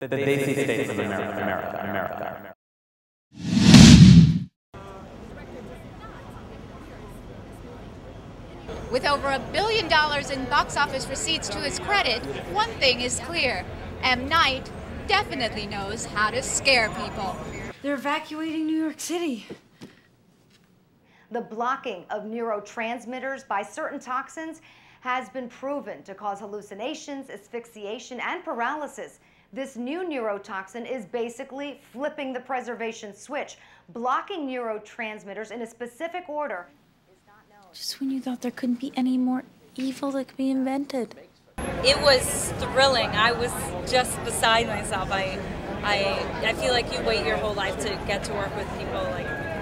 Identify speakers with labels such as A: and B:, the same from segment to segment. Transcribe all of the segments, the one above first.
A: the Desi states of America.
B: With over $1 billion in box office receipts to his credit, one thing is clear. M. Night definitely knows how to scare people.
C: They're evacuating New York City.
D: The blocking of neurotransmitters by certain toxins has been proven to cause hallucinations, asphyxiation, and paralysis. This new neurotoxin is basically flipping the preservation switch, blocking neurotransmitters in a specific order.
C: Just when you thought there couldn't be any more evil that could be invented.
E: It was thrilling. I was just beside myself. I feel like you wait your whole life to get to work with people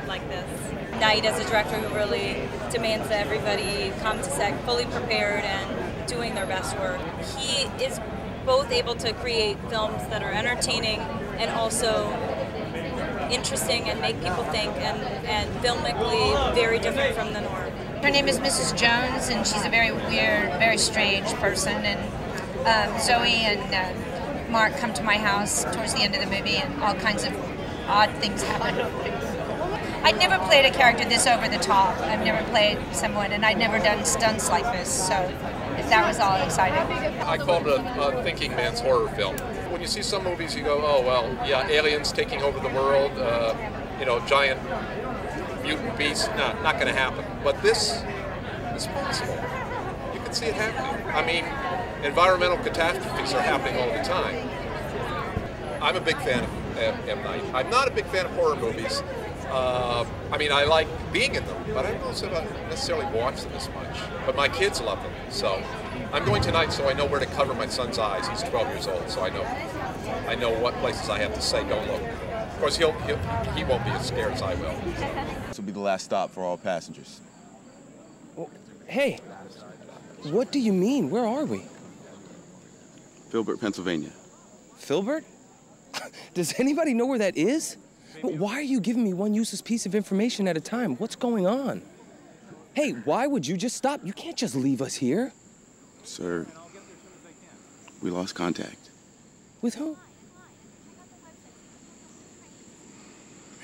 E: like this. Knight, as a director who really demands that everybody come to set fully prepared and doing their best work. He is both able to create films that are entertaining and also interesting and make people think and filmically very different from the norm.
F: Her name is Mrs. Jones, and she's a very weird, very strange person. And Zoe and Mark come to my house towards the end of the movie, and all kinds of odd things happen. I'd never played a character this over the top. I've never played someone, and I'd never done stunts like this, so that was all exciting.
G: I call it a thinking man's horror film. When you see some movies, you go, oh, well, yeah, aliens taking over the world, giant mutant beasts, no, not going to happen. But this is possible. You can see it happening. I mean, environmental catastrophes are happening all the time. I'm a big fan of M. Night. I'm not a big fan of horror movies. I like being in them, but I don't necessarily watch them as much. But my kids love them, so I'm going tonight so I know where to cover my son's eyes. He's 12 years old, so I know what places I have to say don't look. Of course, he won't be as scared as I will.
H: This will be the last stop for all passengers.
I: Well, hey, what do you mean? Where are we?
H: Filbert, Pennsylvania.
I: Filbert? Does anybody know where that is? Why are you giving me one useless piece of information at a time? What's going on? Hey, why would you just stop? You can't just leave us here.
H: Sir, we lost contact.
I: With who?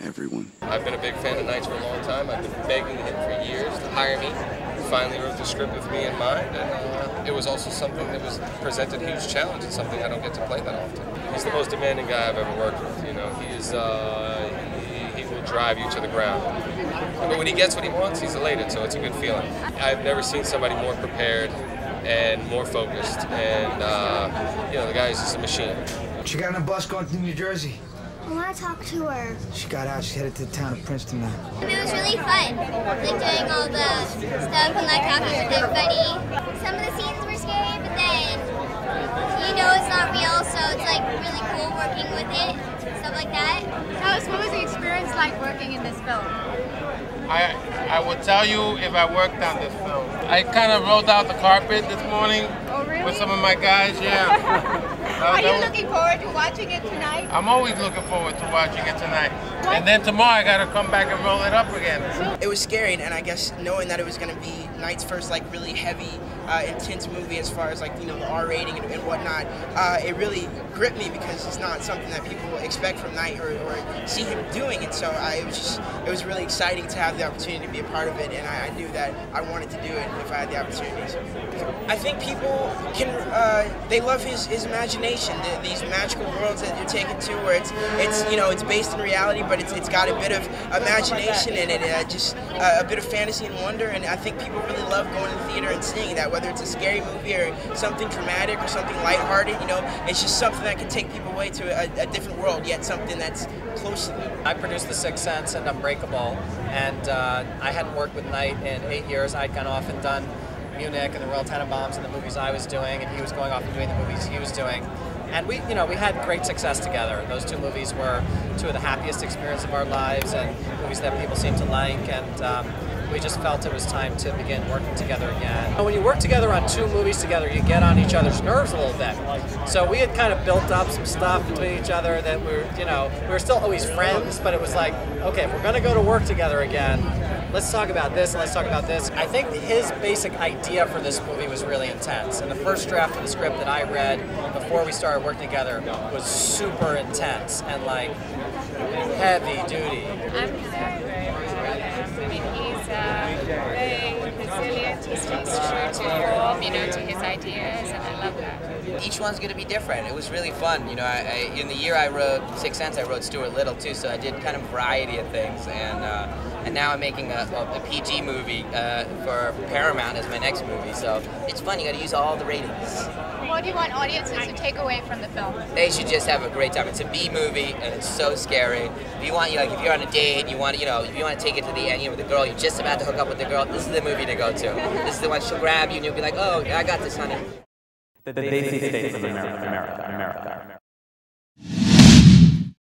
H: Everyone.
J: I've been a big fan of Knight's for a long time. I've been begging him for years to hire me. He finally wrote the script with me in mind, and it was also something that was presented a huge challenge. It's something I don't get to play that often. He's the most demanding guy I've ever worked with. He will drive you to the ground. But when he gets what he wants, he's elated, so it's a good feeling. I've never seen somebody more prepared and more focused, and the guy is just a machine.
K: She got on a bus going to New Jersey.
L: I want to talk to her.
K: She got out. She's headed to the town of Princeton now.
L: It was really fun, doing all the stuff and talking with everybody. Some of the scenes were scary, but then it's not real, so it's really cool working with it, stuff like that.
B: Tell us, what was the experience like working in this film?
M: I would tell you if I worked on this film. I kind of rolled out the carpet this morning.
B: Oh, really?
M: With some of my guys, yeah.
B: Are you looking forward to watching it tonight?
M: I'm always looking forward to watching it tonight. What? And then tomorrow I got to come back and roll it up again.
N: It was scary, and I guess knowing that it was going to be Knight's first really heavy, intense movie as far as the R rating and whatnot, it really gripped me because it's not something that people expect from Knight or see him doing. And so it was really exciting to have the opportunity to be a part of it, and I knew that I wanted to do it if I had the opportunity. So I think people they love his imagination, these magical worlds that you're taken to, where it's based in reality, but it's got a bit of imagination in it, just a bit of fantasy and wonder. And I think people really love going to the theater and seeing that, whether it's a scary movie or something dramatic or something lighthearted. It's just something that can take people away to a different world, yet something that's close to them.
O: I produced The Sixth Sense and Unbreakable, and I hadn't worked with Knight in 8 years. I'd gone off and done Munich and the Royal Tenenbaums and the movies I was doing, and he was going off and doing the movies he was doing. And we had great success together. Those two movies were two of the happiest experiences of our lives, and movies that people seem to like. And we just felt it was time to begin working together again. When you work together on 2 movies together, you get on each other's nerves a little bit. So we had kind of built up some stuff between each other that we were still always friends, but it was like, okay, if we're going to go to work together again, let's talk about this and let's talk about this. I think his basic idea for this movie was really intense. And the first draft of the script that I read before we started working together was super intense and like heavy duty.
P: I'm very proud of him. I mean, he's very resilient. He stays true to form, to his ideas, and I love that.
Q: Each one's going to be different. It was really fun. In the year I wrote Sixth Sense, I wrote Stuart Little too, so I did kind of a variety of things. And now I'm making a PG movie for Paramount as my next movie. So it's fun. You got to use all the ratings.
B: What do you want audiences to take away from the film?
Q: They should just have a great time. It's a B movie and it's so scary. If you want, if you're on a date, you want, if you want to take it to the end, with the girl, you're just about to hook up with the girl. This is the movie to go to. This is the one she'll grab you and you'll be like, oh, I got this, honey.
A: The Desi States of America.